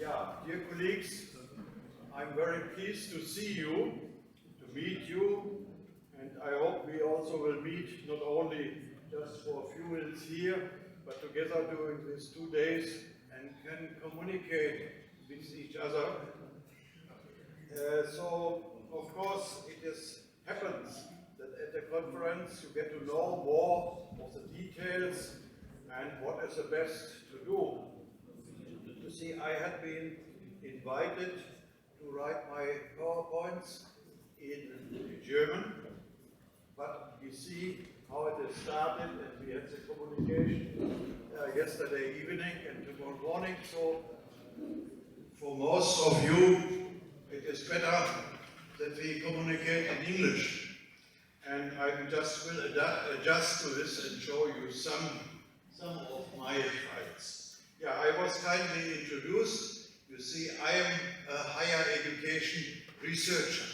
Yeah, dear colleagues, I'm very pleased to see you, to meet you, and I hope we also will meet not only just for a few minutes here, but together during these 2 days and can communicate with each other. So, of course, happens that at the conference you get to know more of the details and what is the best to do. You see, I had been invited to write my PowerPoints in German, but you see how it has started, and we had the communication yesterday evening and tomorrow morning, so for most of you it is better that we communicate in English. And I just will adjust to this and show you some of my files. Yeah, I was kindly introduced. You see, I am a higher education researcher.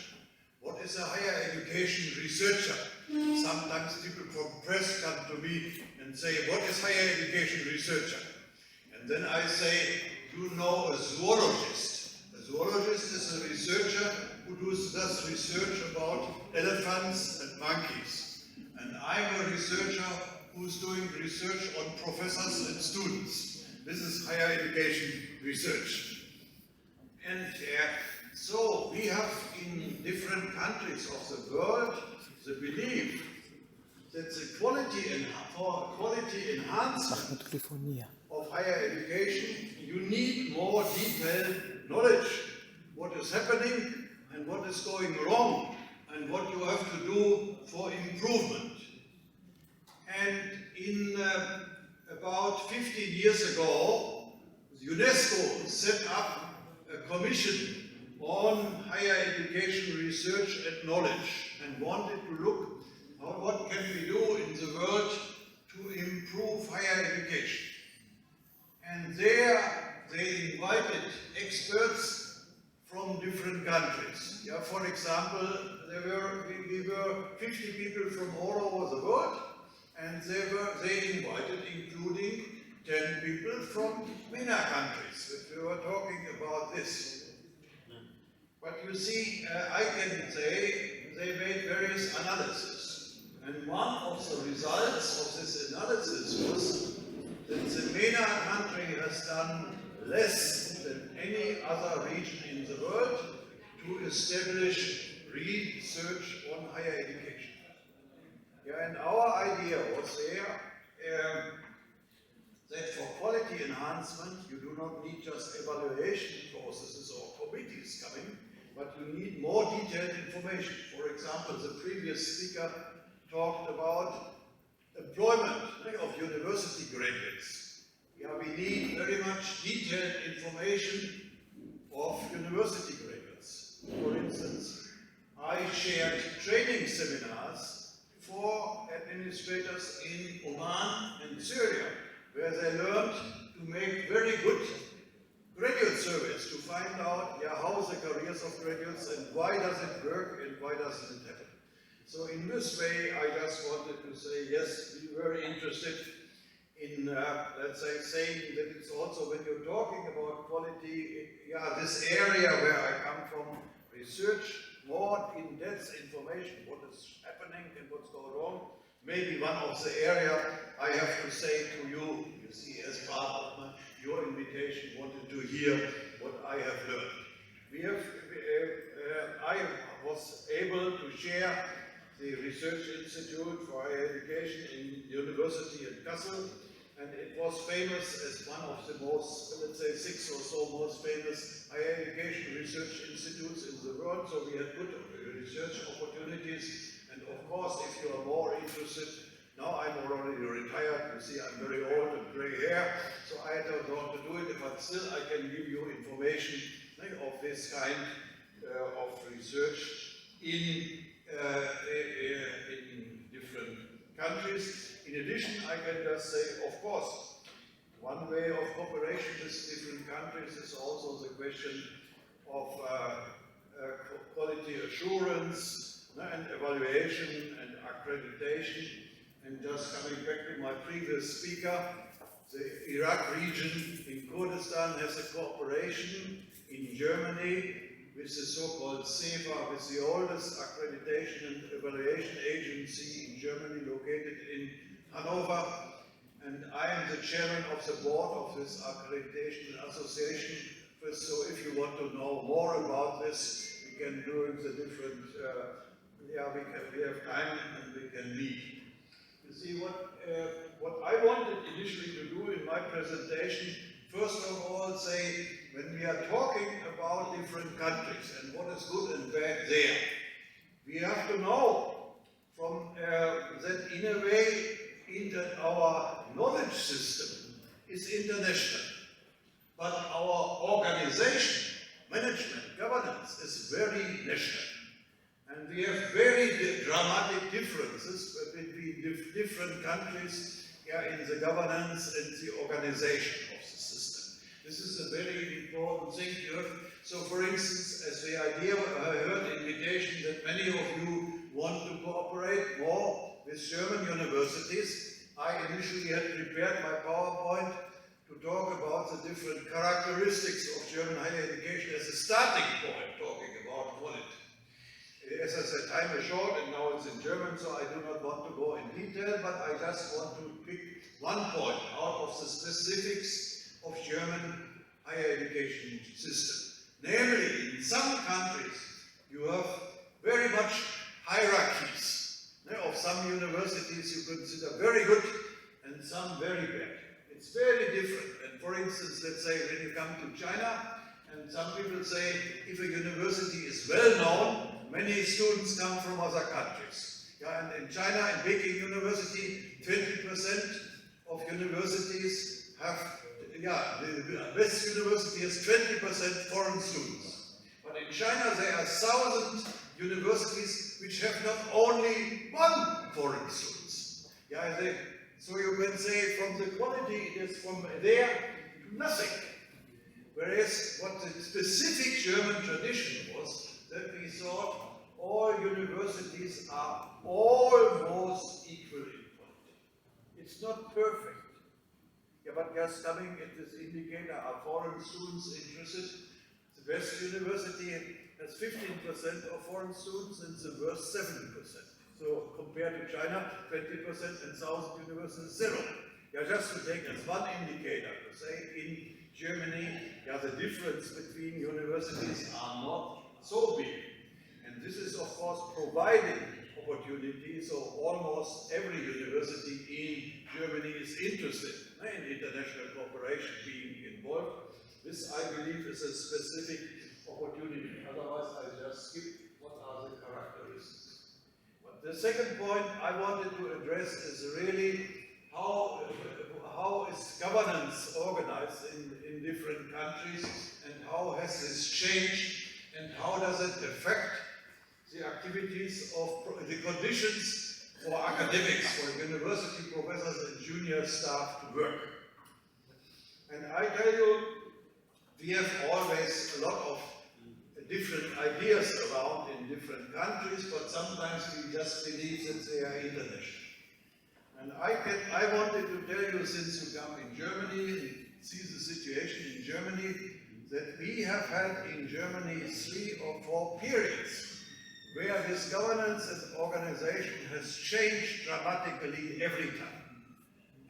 What is a higher education researcher? Sometimes people from press come to me and say, what is higher education researcher? And then I say, you know a zoologist. A zoologist is a researcher who does research about elephants and monkeys. And I'm a researcher who's doing research on professors and students. This is higher education research. And so we have in different countries of the world the belief that the quality enhancement of higher education, you need more detailed knowledge, what is happening and what is going wrong and what you have to do for improvement. And in about 15 years ago, UNESCO set up a commission on higher education research and knowledge and wanted to look at what can we do in the world to improve higher education. And there they invited experts from different countries. Yeah, for example, we were 50 people from all over the world, and they invited including 10 people from MENA countries, if we were talking about this. But you see, I can say they made various analyses. And one of the results of this analysis was that the MENA country has done less than any other region in the world to establish research on higher education. Yeah, and our idea was there that for quality enhancement, you do not need just evaluation processes or committees coming, but you need more detailed information. For example, the previous speaker talked about employment of university graduates. Yeah, we need very much detailed information of university graduates. For instance, I shared training seminars for administrators in Oman and Syria, where they learned to make very good graduate surveys to find out how the careers of graduates and why does it work and why doesn't it happen. So in this way, I just wanted to say, yes, we were interested in, let's say, saying that it's also when you're talking about quality, this area where I come from, research, more in-depth information, what is happening and what's going on. Maybe one of the area I have to say to you, you see, as part of your invitation, wanted to hear what I have learned. I was able to share the Research Institute for Higher Education in the University in Kásel, and it was famous as one of the most, let's say, 6 or so most famous higher education research institutes in the world, so we had good research opportunities. And of course, if you are more interested, now I'm already retired, you see I'm very old and grey hair, so I don't want to do it, but still I can give you information of this kind of research in different countries. In addition, I can just say, of course, one way of cooperation with different countries is also the question of quality assurance and evaluation and accreditation. And just coming back to my previous speaker, The Iraq region in Kurdistan has a cooperation in Germany with the so-called CEFA, with the oldest accreditation and evaluation agency in Germany located in Hanover. And I am the chairman of the board of this accreditation association. So if you want to know more about this, we can do the different, we have time and we can meet. You see, what I wanted initially to do in my presentation, first of all say, when we are talking about different countries and what is good and bad there, we have to know from that in a way our knowledge system is international, but our organization, management, governance is very national. And we have very dramatic differences between different countries in the governance and the organization of the system. This is a very important thing here. So for instance, as the idea, I heard the invitation that many of you want to cooperate more with German universities. I initially had prepared my PowerPoint to talk about the different characteristics of German higher education as a starting point, talking about quality. As I said, time is short and now it's in German, so I do not want to go in detail, but I just want to pick one point out of the specifics of German higher education system. Namely, in some countries, you have very much hierarchies. Of some universities you consider very good and some very bad. It's very different. And for instance, let's say when you come to China, and some people say if a university is well known, many students come from other countries. Yeah, and in China, in Peking University, 20% of universities have, the best university has 20% foreign students. But in China, there are 1,000 universities which have not only one foreign students. Yeah, so you can say from the quality, it is from there to nothing. Whereas what the specific German tradition was, that we thought all universities are almost equal in quality. It's not perfect. Yeah, but just coming at this indicator, are foreign students interested? The best university has 15% of foreign students and the worst 7%. So compared to China, 20% and 1,000 universities, 0. Yeah, just to take as one indicator, to say in Germany, yeah, the difference between universities are not so big. And this is of course providing opportunity, so almost every university in Germany is interested in international cooperation being involved. This, I believe, is a specific opportunity. Otherwise, I just skip what are the characteristics. But the second point I wanted to address is really how is governance organized in different countries, and how has this changed, and how does it affect the activities of the conditions for academics, for university professors and junior staff to work. And I tell you, we have always a lot of different ideas around in different countries, but sometimes we just believe that they are international. And I wanted to tell you, since you come in Germany and see the situation in Germany, that we have had in Germany 3 or 4 periods where this governance and organization has changed dramatically every time.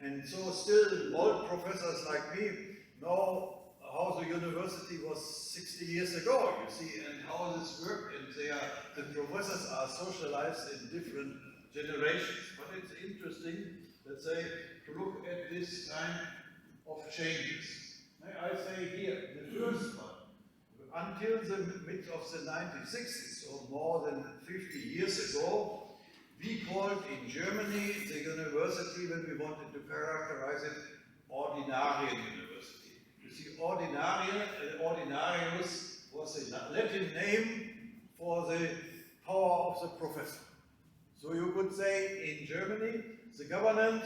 And so still old professors like me know how the university was 60 years ago, you see, and how this worked, and the professors are socialized in different generations. But it's interesting, let's say, to look at this kind of changes. I say here, the first one, until the mid of the 1960s, so more than 50 years ago, we called in Germany the university, when we wanted to characterize it, Ordinarien University. You see, Ordinarius was a Latin name for the power of the professor. So you could say in Germany, the government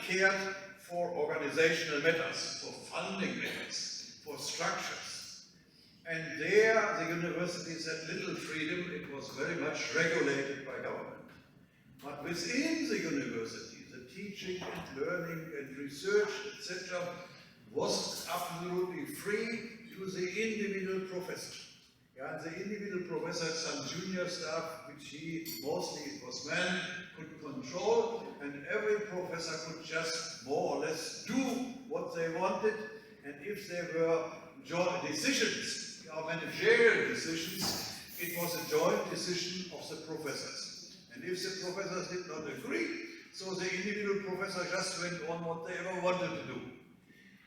cared for organizational matters, for funding matters, for structures. And there, the universities had little freedom. It was very much regulated by government. But within the university, the teaching and learning and research, etc., was absolutely free to the individual professor. Yeah, and the individual professor had some junior staff, which he, mostly it was men, could control, and every professor could just more or less do what they wanted, and if there were joint decisions, or managerial decisions, it was a joint decision of the professors. And if the professors did not agree, so the individual professor just went on what they ever wanted to do.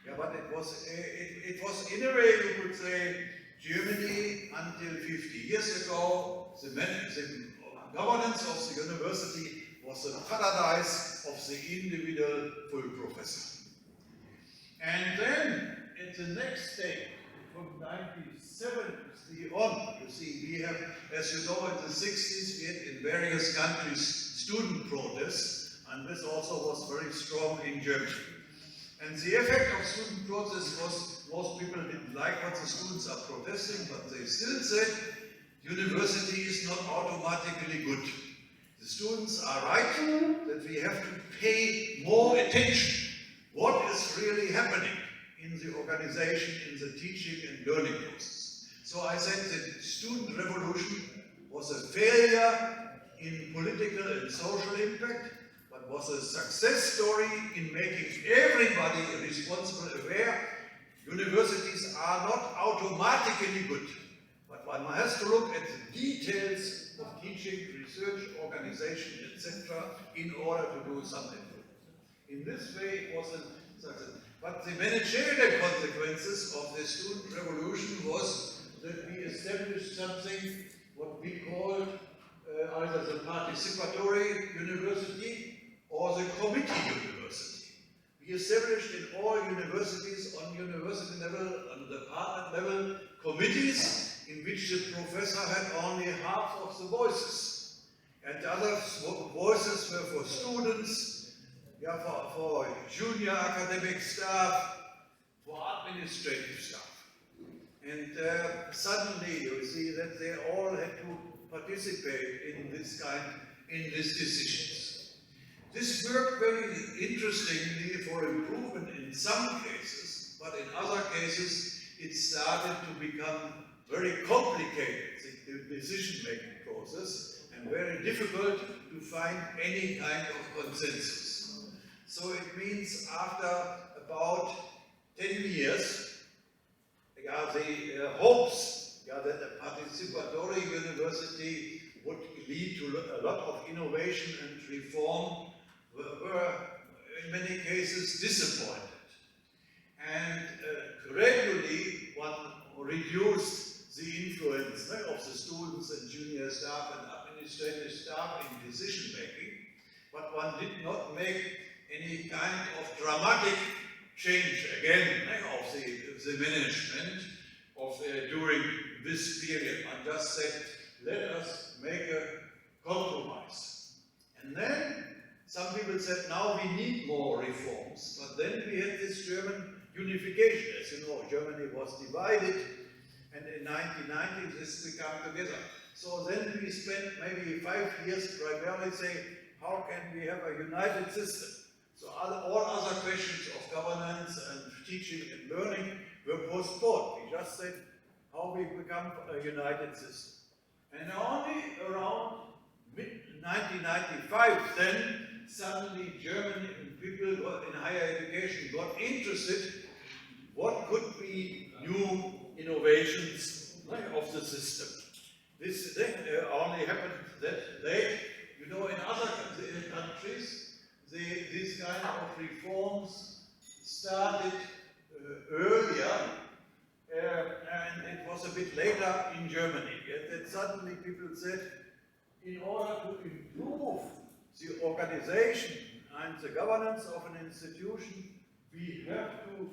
Yeah, but it was in a way, you could say, Germany until 50 years ago, the governance of the university was the paradise of the individual full professor. And then, at the next stage, from 1970 on, you see, we have, as you know, in the 60s, we had in various countries student protests, and this also was very strong in Germany. And the effect of student protests was most people didn't like what the students are protesting, but they still said university is not automatically good. The students are right that we have to pay more attention. What is really happening in the organization, in the teaching and learning process? So I said that student revolution was a failure in political and social impact, but was a success story in making everybody responsible, aware. Universities are not automatically good, but one has to look at the details of teaching, research, organization, etc. in order to do something good. In this way, it was a success. But the managerial consequences of the student revolution was that we established something what we called either the participatory university or the committee university. We established in all universities, on university level, on the department level, committees in which the professor had only half of the voices. And the other voices were for students, yeah, for junior academic staff, for administrative staff. And suddenly you see that they all had to participate in these decisions. This worked very interestingly for improvement in some cases, but in other cases it started to become very complicated, the decision-making process, and very difficult to find any kind of consensus. So it means after about 10 years, the hopes that a participatory university would lead to a lot of innovation and reform were in many cases disappointed. And gradually one reduced the influence of the students and junior staff and administrative staff in decision making, but one did not make any kind of dramatic change again of the management during this period. One just said, let us make a compromise. And then some people said, now we need more reforms. But then we had this German unification. As you know, Germany was divided, and in 1990 this became together. So then we spent maybe 5 years primarily saying, how can we have a united system? So all other questions of governance and teaching and learning were postponed. We just said, how we become a united system. And only around mid-1995 then, suddenly Germany and people in higher education got interested what could be new innovations of the system. This only happened that late. You know, in other countries, these kind of reforms started earlier, and it was a bit later in Germany. That suddenly people said, in order to improve the organization and the governance of an institution, we have to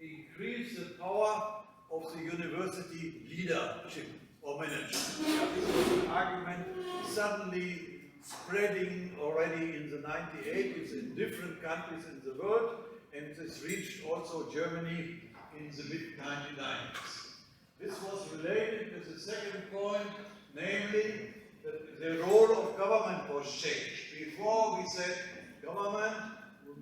increase the power of the university leadership or management. This was an argument suddenly spreading already in the 1980s in different countries in the world, and this reached also Germany in the mid-1990s. This was related to the second point, namely that the role of government was changed. Before we said government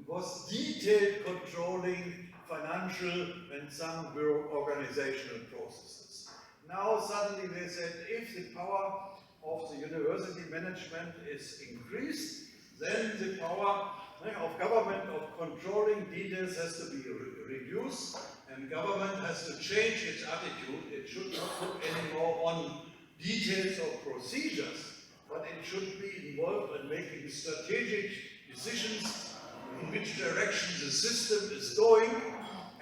was detailed controlling financial and some organizational processes. Now suddenly they said if the power of the university management is increased, then the power of government of controlling details has to be reduced, and government has to change its attitude. It should not look anymore on details or procedures, but it should be involved in making strategic decisions in which direction the system is going,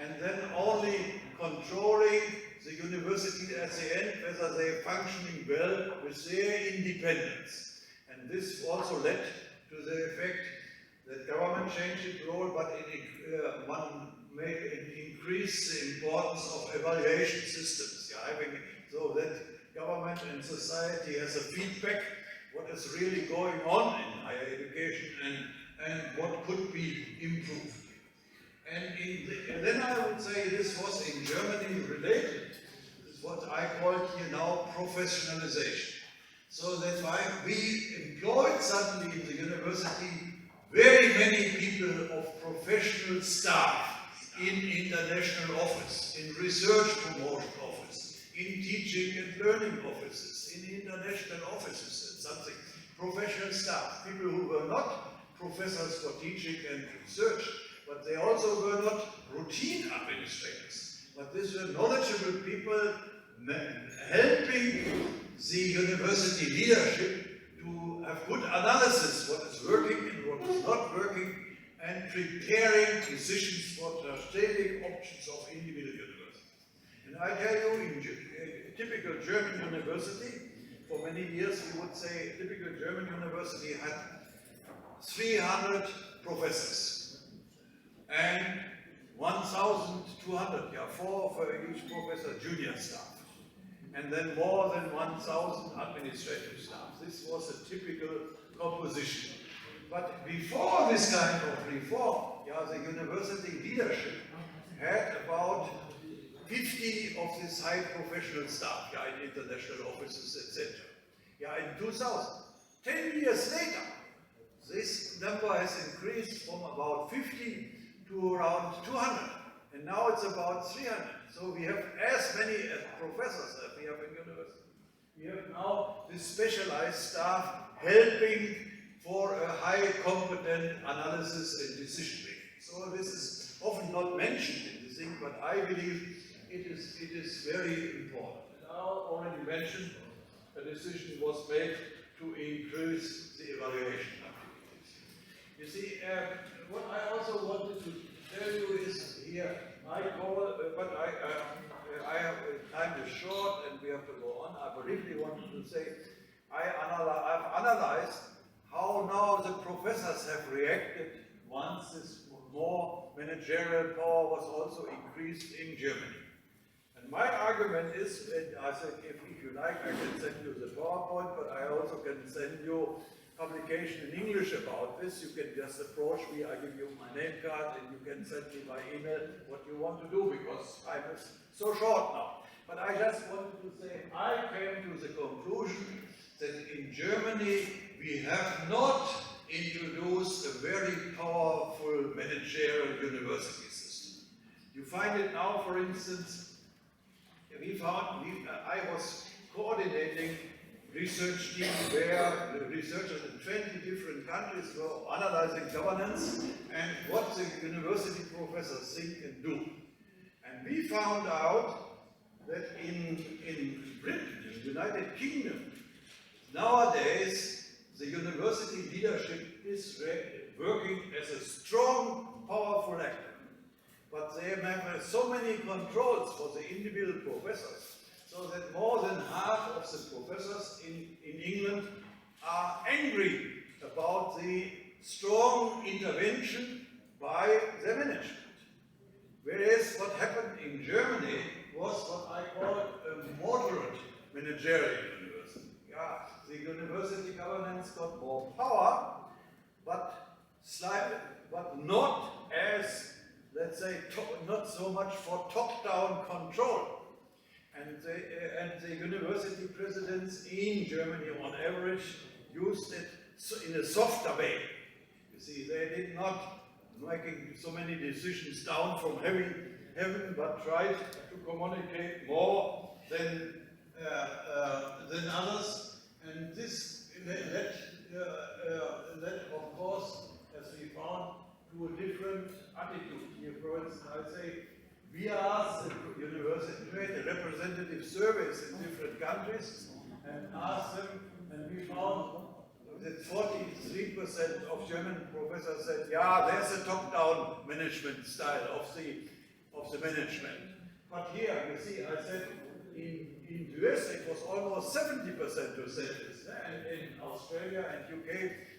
and then only controlling the university at the end, whether they are functioning well with their independence. And this also led to the effect that government changed its role, but one may increase the importance of evaluation systems. So that government and society has a feedback what is really going on in higher education and what could be improved. And then I would say this was in Germany related. This is what I call here now professionalization. So that's why we employed suddenly in the university very many people of professional staff in international office, in research promotion office, in teaching and learning offices, in international offices and something. Professional staff, people who were not professors for teaching and research, but they also were not routine administrators. But these were knowledgeable people helping the university leadership to have good analysis, what is working and what is not working, and preparing decisions for strategic options of individual universities. And I tell you, in a typical German university, for many years we would say a typical German university had 300 professors and 1,200, 4 for each professor junior staff, and then more than 1,000 administrative staff. This was a typical composition. But before this kind of reform, the university leadership had about 50 of this high professional staff in international offices, etc. In 2000. 10 years later, this number has increased from about 50 to around 200, and now it's about 300. So we have as many as professors as we have in university. We have now this specialized staff helping for a high competent analysis and decision making. So this is often not mentioned in the thing, but I believe it is very important. And I already mentioned a decision was made to increase the evaluation activities. You see, what I also wanted to tell you is here, I call, but I have time is short and we have to go on. I briefly wanted to say, I've analyzed how now the professors have reacted once this more managerial power was also increased in Germany. And my argument is, and I said, if you like, I can send you the PowerPoint, but I also can send you publication in English about this. You can just approach me, I give you my name card, and you can send me by email what you want to do, because time is so short now. But I just wanted to say, I came to the conclusion that in Germany we have not introduced a very powerful managerial university system. You find it now, for instance, I was coordinating research team where the researchers in 20 different countries were analyzing governance and what the university professors think and do. And we found out that in Britain, in the United Kingdom, nowadays the university leadership is working as a strong, powerful actor. But they have so many controls for the individual professors, so that more than half of the professors in England are angry about the strong intervention by the management. Whereas what happened in Germany was what I call a moderate managerial university. The university governance got more power, but not as, let's say, not so much for top-down control. And the university presidents in Germany, on average, used it in a softer way. You see, they did not making so many decisions down from heaven, but tried to communicate more than others, and this led, of course, as we found, to a different attitude. Here, for instance, I say, we asked the university to make representative surveys in different countries and asked them, and we found that 43% of German professors said, yeah, there's a top-down management style of the management. But here, you see, I said, in the US it was almost 70% who said this, and in Australia and UK,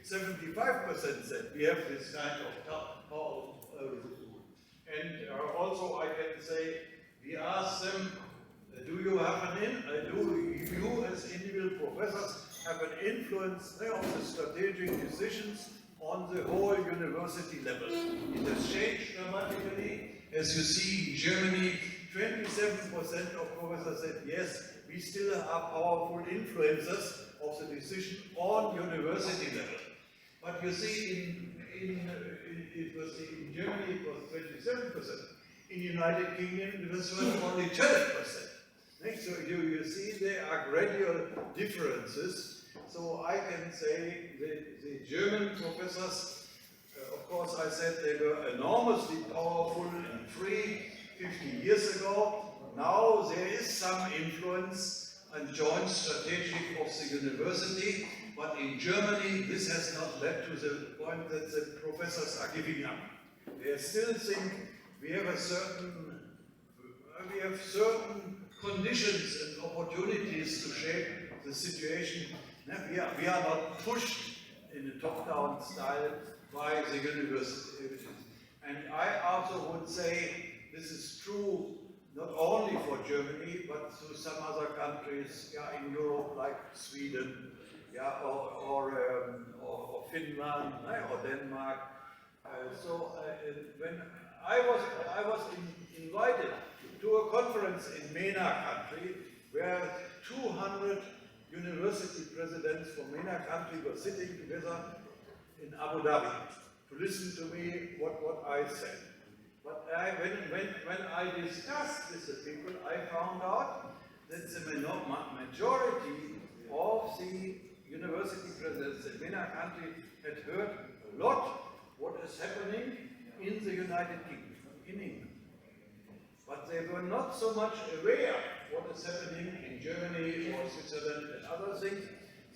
75% said we have this kind of top-down rule. And also I can say, we asked them, do you have do you as individual professors have an influence of the strategic decisions on the whole university level? It has changed dramatically. As you see in Germany, 27% of professors said yes, we still have powerful influences of the decision on university level. But you see, in Germany it was 27%. In the United Kingdom it was only 12%. So you see there are gradual differences. So I can say the German professors, of course I said they were enormously powerful and free 50 years ago. Now there is some influence and joint strategic of the university, but in Germany this has not led to the point that the professors are giving up. They still think we have certain conditions and opportunities to shape the situation. We are not pushed in a top-down style by the university. And I also would say this is true not only for Germany, but to some other countries in Europe, like Sweden, or Finland, or Denmark. When I was invited to a conference in MENA country, where 200 university presidents from MENA country were sitting together in Abu Dhabi to listen to me what I said. But when I discussed with the people, I found out that the majority of the university presidents in MENA country had heard a lot what is happening in the United Kingdom, in England. But they were not so much aware what is happening in Germany or Switzerland and other things.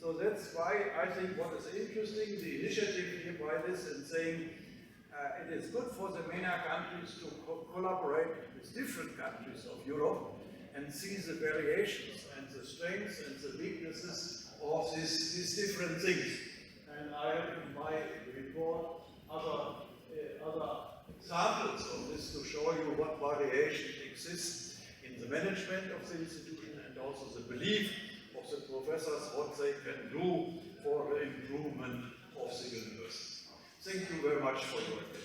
So that's why I think what is interesting, the initiative here by this and saying it is good for the MENA countries to collaborate with different countries of Europe and see the variations and the strengths and the weaknesses of these different things. And I have in my report other examples of this to show you what variation exists in the management of the institution and also the belief of the professors, what they can do for the improvement of the university. Thank you very much for your attention.